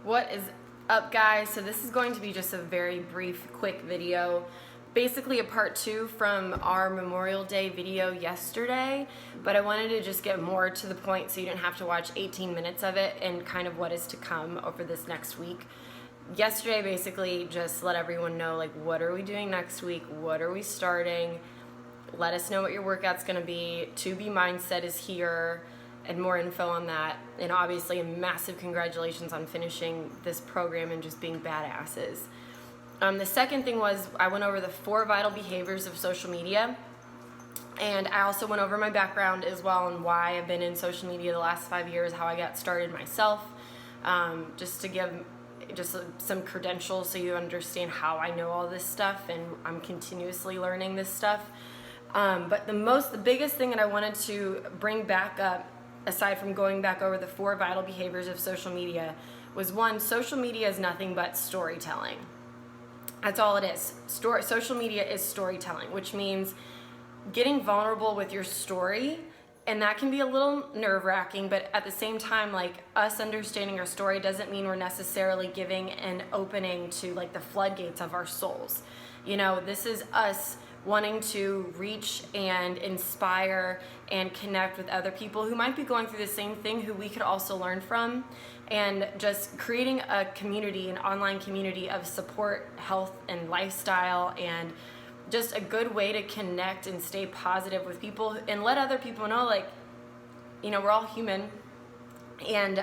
What is up, guys? So this is going to be just a very brief, quick video. Basically a part 2 from our Memorial Day video yesterday, but I wanted to just get more to the point so you didn't have to watch 18 minutes of it and kind of what is to come over this next week. Yesterday basically just let everyone know, like, what are we doing next week? What are we starting? Let us know what your workout's gonna be. 2B Mindset is here and more info on that. And obviously a massive congratulations on finishing this program and just being badasses. The second thing was I went over the 4 vital behaviors of social media, and I also went over my background as well and why I've been in social media the last 5 years, how I got started myself, just to give just some credentials so you understand how I know all this stuff, and I'm continuously learning this stuff. But the biggest thing that I wanted to bring back up, aside from going back over the 4 vital behaviors of social media, was one, social media is nothing but storytelling. That's all it is. Social media is storytelling, which means getting vulnerable with your story, and that can be a little nerve-wracking, but at the same time, like, us understanding our story doesn't mean we're necessarily giving an opening to, like, the floodgates of our souls. You know, this is us wanting to reach and inspire and connect with other people who might be going through the same thing, who we could also learn from, and just creating a community, an online community of support, health, and lifestyle, and just a good way to connect and stay positive with people and let other people know, like, you know, we're all human, and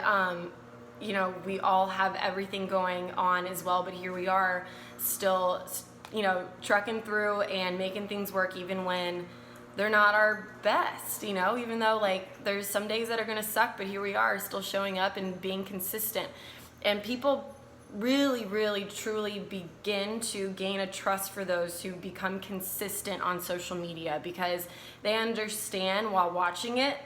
you know, we all have everything going on as well, but here we are still, you know, trucking through and making things work even when they're not our best, you know, even though, like, there's some days that are gonna suck, but here we are still showing up and being consistent. And people really truly begin to gain a trust for those who become consistent on social media, because they understand while watching it,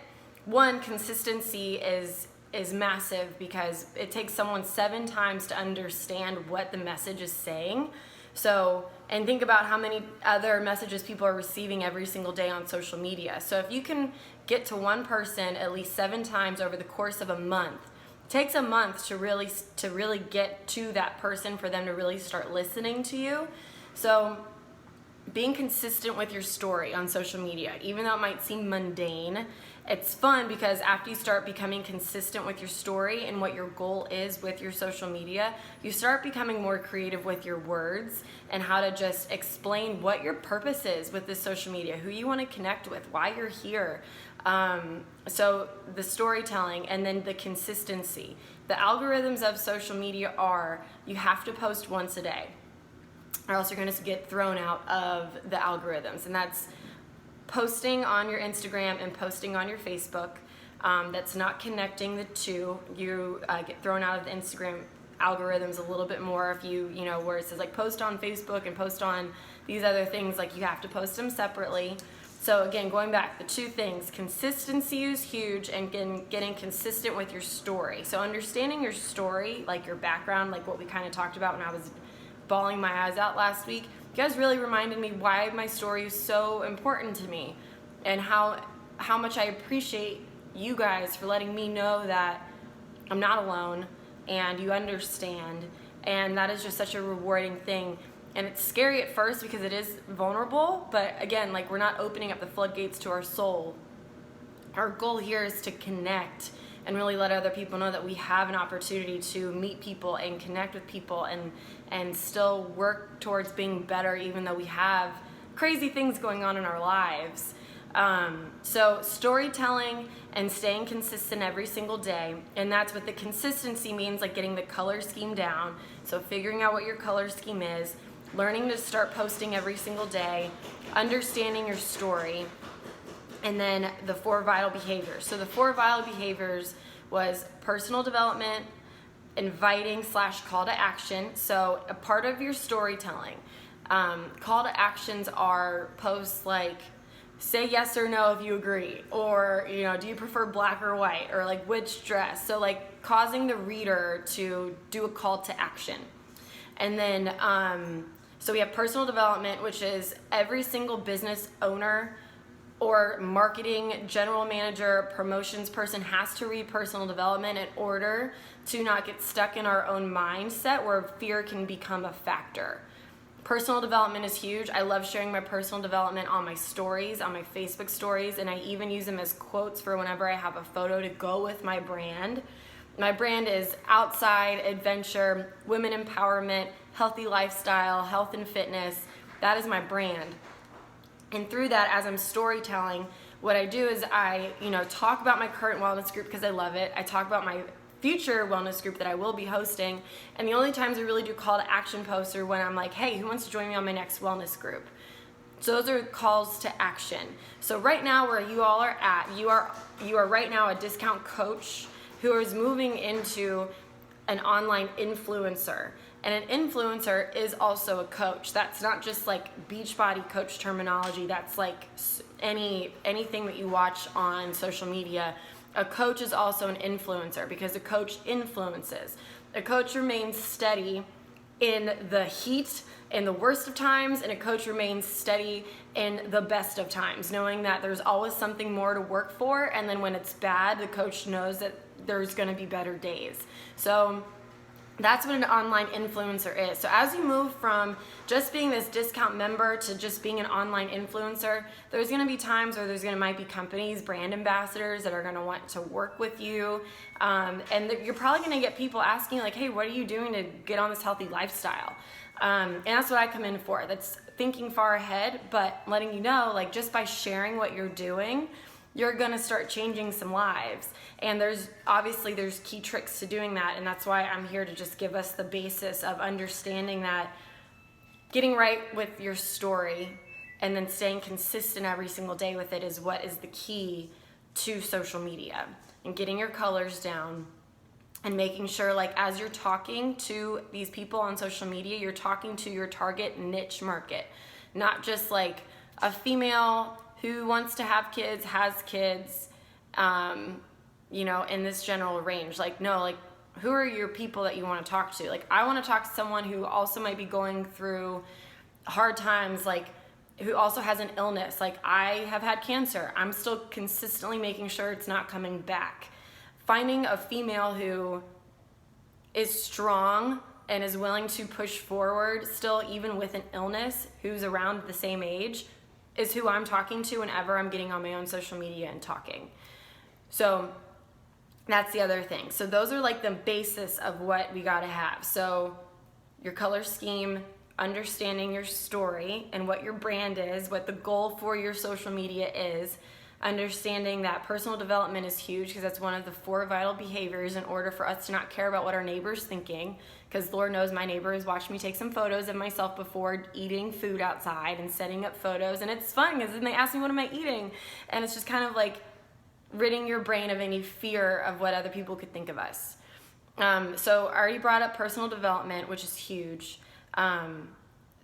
one, consistency is massive, because it takes someone 7 times to understand what the message is saying. So, and think about how many other messages people are receiving every single day on social media. So if you can get to one person at least 7 times over the course of a month, it takes a month to really get to that person, for them to really start listening to you. So being consistent with your story on social media, even though it might seem mundane, it's fun, because after you start becoming consistent with your story and what your goal is with your social media, you start becoming more creative with your words and how to just explain what your purpose is with this social media, who you want to connect with, why you're here. So the storytelling, and then the consistency. The algorithms of social media are, you have to post once a day, or else you're going to get thrown out of the algorithms. And that's posting on your Instagram and posting on your Facebook. That's not connecting the two. You get thrown out of the Instagram algorithms a little bit more if you know, where it says, like, post on Facebook and post on these other things, like, you have to post them separately. So again, going back, the 2 things, consistency is huge, and getting consistent with your story. So understanding your story, like your background, like what we kind of talked about when I was bawling my eyes out last week. You guys really reminded me why my story is so important to me, and how much I appreciate you guys for letting me know that I'm not alone and you understand. And that is just such a rewarding thing. And it's scary at first because it is vulnerable, but again, like, we're not opening up the floodgates to our soul. Our goal here is to connect and really let other people know that we have an opportunity to meet people and connect with people, and still work towards being better, even though we have crazy things going on in our lives. So storytelling and staying consistent every single day, and that's what the consistency means, like getting the color scheme down. So figuring out what your color scheme is, learning to start posting every single day, understanding your story, and then the 4 vital behaviors. So the 4 vital behaviors was personal development, inviting / call to action. So a part of your storytelling, call to actions are posts like, say yes or no if you agree, or, you know, do you prefer black or white, or like, which dress. So, like, causing the reader to do a call to action. And then so we have personal development, which is every single business owner or marketing general manager, promotions person has to read personal development in order to not get stuck in our own mindset where fear can become a factor. Personal development is huge. I love sharing my personal development on my stories, on my Facebook stories, and I even use them as quotes for whenever I have a photo to go with my brand. My brand is outside, adventure, women empowerment, healthy lifestyle, health and fitness. That is my brand. And through that, as I'm storytelling, what I do is I, talk about my current wellness group because I love it. I talk about my future wellness group that I will be hosting. And the only times I really do call to action posts are when I'm like, hey, who wants to join me on my next wellness group? So those are calls to action. So right now where you all are at, you are right now a discount coach who is moving into an online influencer. And an influencer is also a coach. That's not just like Beachbody coach terminology. That's like anything that you watch on social media. A coach is also an influencer because a coach influences. A coach remains steady in the heat, in the worst of times, and a coach remains steady in the best of times, knowing that there's always something more to work for, and then when it's bad, the coach knows that there's gonna be better days. So that's what an online influencer is. So as you move from just being this discount member to just being an online influencer, there's gonna be times where might be companies, brand ambassadors that are gonna want to work with you. And you're probably gonna get people asking like, hey, what are you doing to get on this healthy lifestyle? And that's what I come in for. That's thinking far ahead, but letting you know, like just by sharing what you're doing, you're gonna start changing some lives. And there's key tricks to doing that, and that's why I'm here to just give us the basis of understanding that getting right with your story and then staying consistent every single day with it is what is the key to social media. And getting your colors down and making sure, like, as you're talking to these people on social media, you're talking to your target niche market, not just like a female who wants to have kids, has kids, in this general range. Like, no, like, who are your people that you want to talk to? Like, I want to talk to someone who also might be going through hard times, like, who also has an illness. Like, I have had cancer. I'm still consistently making sure it's not coming back. Finding a female who is strong and is willing to push forward still, even with an illness, who's around the same age, is who I'm talking to whenever I'm getting on my own social media and talking. So that's the other thing. So those are like the basis of what we gotta have. So your color scheme, understanding your story and what your brand is, what the goal for your social media is, understanding that personal development is huge because that's one of the 4 vital behaviors in order for us to not care about what our neighbor's thinking, because Lord knows my neighbor has watched me take some photos of myself before eating food outside and setting up photos, and it's fun because then they ask me what am I eating, and it's just kind of like ridding your brain of any fear of what other people could think of us. So I already brought up personal development, which is huge.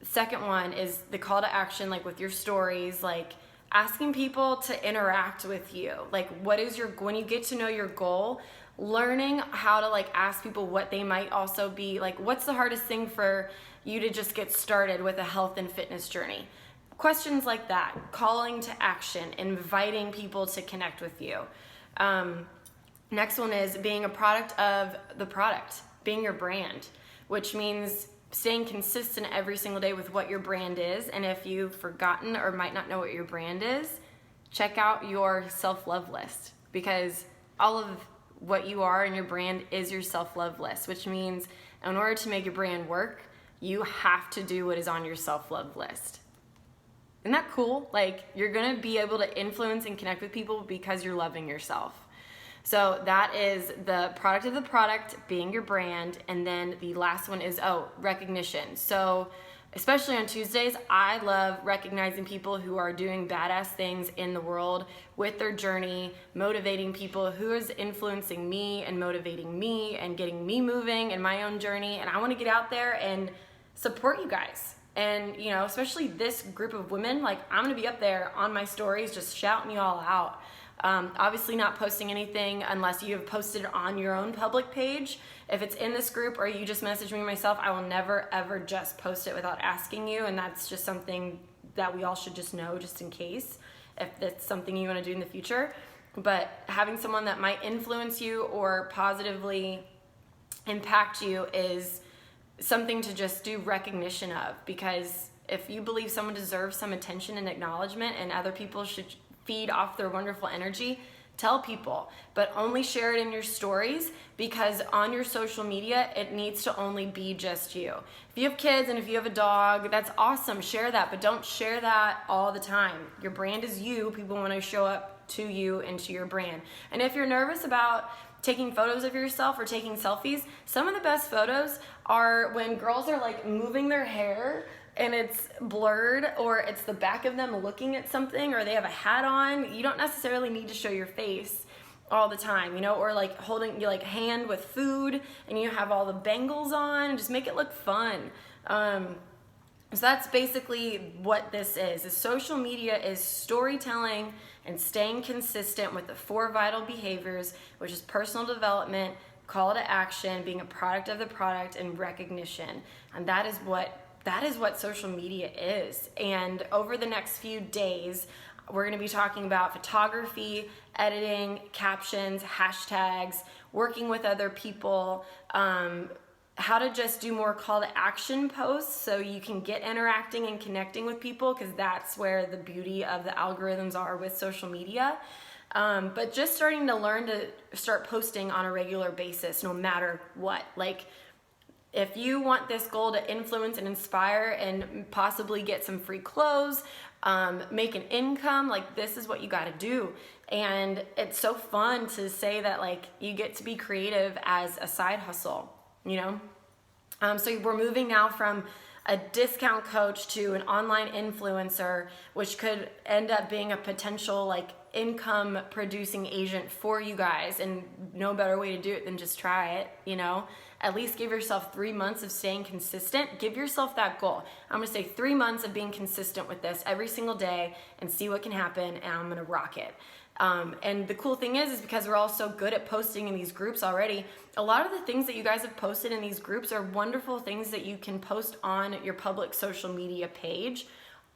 Second one is the call to action, like with your stories, like asking people to interact with you. Like, when you get to know your goal, learning how to like ask people what they might also be, like, what's the hardest thing for you to just get started with a health and fitness journey? Questions like that, calling to action, inviting people to connect with you. Next one is being a product of the product, being your brand, which means staying consistent every single day with what your brand is. And if you've forgotten or might not know what your brand is, check out your self-love list, because all of what you are and your brand is your self-love list, which means in order to make your brand work, you have to do what is on your self-love list. Isn't that cool? Like, you're gonna be able to influence and connect with people because you're loving yourself. So that is the product of the product, being your brand. And then the last one is, recognition. So especially on Tuesdays, I love recognizing people who are doing badass things in the world with their journey, motivating people, who is influencing me and motivating me and getting me moving in my own journey. And I wanna get out there and support you guys. And, especially this group of women, like, I'm gonna be up there on my stories just shouting you all out. Obviously not posting anything unless you have posted it on your own public page. If it's in this group or you just message me myself, I will never ever just post it without asking you, and that's just something that we all should just know just in case. if that's something you want to do in the future. But having someone that might influence you or positively impact you is something to just do recognition of, because if you believe someone deserves some attention and acknowledgement and other people should feed off their wonderful energy, tell people, but only share it in your stories, because on your social media, it needs to only be just you. If you have kids and if you have a dog, that's awesome, share that, but don't share that all the time. Your brand is you. People want to show up to you and to your brand. And if you're nervous about taking photos of yourself or taking selfies, some of the best photos are when girls are like moving their hair and it's blurred, or it's the back of them looking at something, or they have a hat on. You don't necessarily need to show your face all the time, you know, or like holding your like hand with food and you have all the bangles on, and just make it look fun. So that's basically what this is. Social media is storytelling and staying consistent with the 4 vital behaviors, which is personal development, call to action, being a product of the product, and recognition. And that is what social media is. And over the next few days, we're going to be talking about photography, editing, captions, hashtags, working with other people, how to just do more call to action posts so you can get interacting and connecting with people, because that's where the beauty of the algorithms are with social media. But just starting to learn to start posting on a regular basis, no matter what. Like, if you want this goal to influence and inspire and possibly get some free clothes, make an income, like, this is what you got to do. And it's so fun to say that, like, you get to be creative as a side hustle, you know? So we're moving now from a discount coach to an online influencer, which could end up being a potential like income producing agent for you guys. And no better way to do it than just try it, you know? At least give yourself 3 months of staying consistent. Give yourself that goal. I'm gonna say 3 months of being consistent with this every single day and see what can happen, and I'm gonna rock it. And the cool thing is because we're all so good at posting in these groups already, a lot of the things that you guys have posted in these groups are wonderful things that you can post on your public social media page.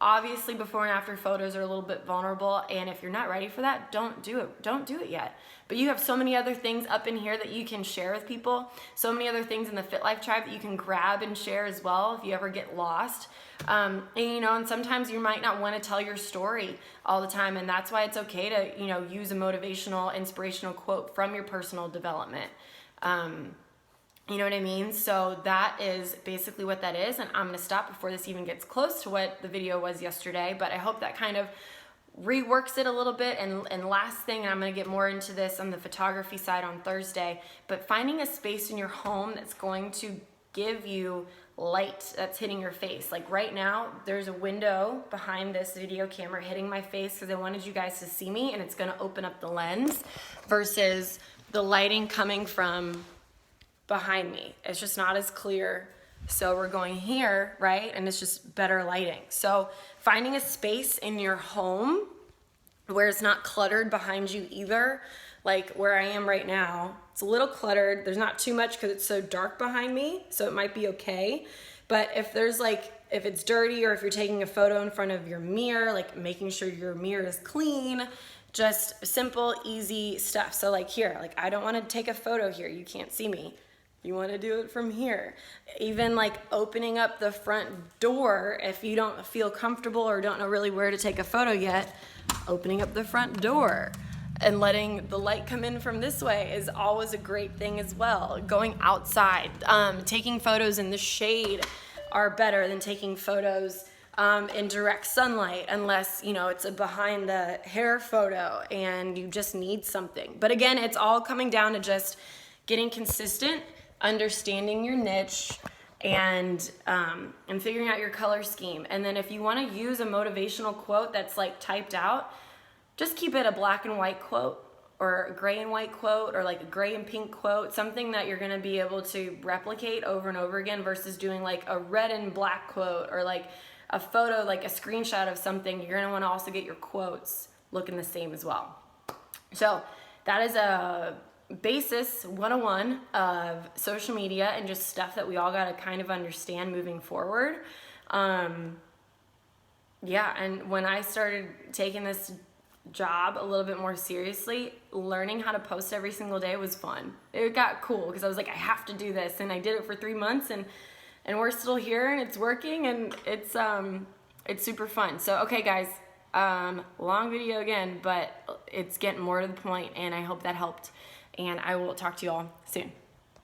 Obviously, before and after photos are a little bit vulnerable, and if you're not ready for that, don't do it. Don't do it yet. But you have so many other things up in here that you can share with people, so many other things in the Fit Life Tribe that you can grab and share as well if you ever get lost. And you know, and sometimes you might not want to tell your story all the time, and that's why it's okay to, you know, use a motivational, inspirational quote from your personal development. You know what I mean? So that is basically what that is, and I'm going to stop before this even gets close to what the video was yesterday, but I hope that kind of reworks it a little bit. And last thing, and I'm going to get more into this on the photography side on Thursday, but finding a space in your home that's going to give you light that's hitting your face. Like right now, there's a window behind this video camera hitting my face because I wanted you guys to see me, and it's going to open up the lens versus the lighting coming from behind me. It's just not as clear. So we're going here, right? And it's just better lighting. So finding a space in your home where it's not cluttered behind you either. Like where I am right now, it's a little cluttered. There's not too much because it's so dark behind me, so it might be okay. But if there's like, if it's dirty, or if you're taking a photo in front of your mirror, like making sure your mirror is clean, just simple, easy stuff. So like here, like I don't want to take a photo here. You can't see me. You want to do it from here. Even like opening up the front door, if you don't feel comfortable or don't know really where to take a photo yet, opening up the front door and letting the light come in from this way is always a great thing as well. Going outside, taking photos in the shade are better than taking photos in direct sunlight, unless, you know, it's a behind the hair photo and you just need something. But again, it's all coming down to just getting consistent, understanding your niche, and figuring out your color scheme. And then if you want to use a motivational quote that's like typed out, just keep it a black and white quote, or a gray and white quote, or like a gray and pink quote, something that you're going to be able to replicate over and over again, versus doing like a red and black quote, or like a photo, like a screenshot of something. You're going to want to also get your quotes looking the same as well. So that is a basis 101 of social media and just stuff that we all got to kind of understand moving forward. Yeah, and when I started taking this job a little bit more seriously, learning how to post every single day was fun. It got cool because I was like, I have to do this, and I did it for 3 months, and we're still here, and it's working, and it's super fun. So okay, guys, long video again, but it's getting more to the point, and I hope that helped, and I will talk to you all soon.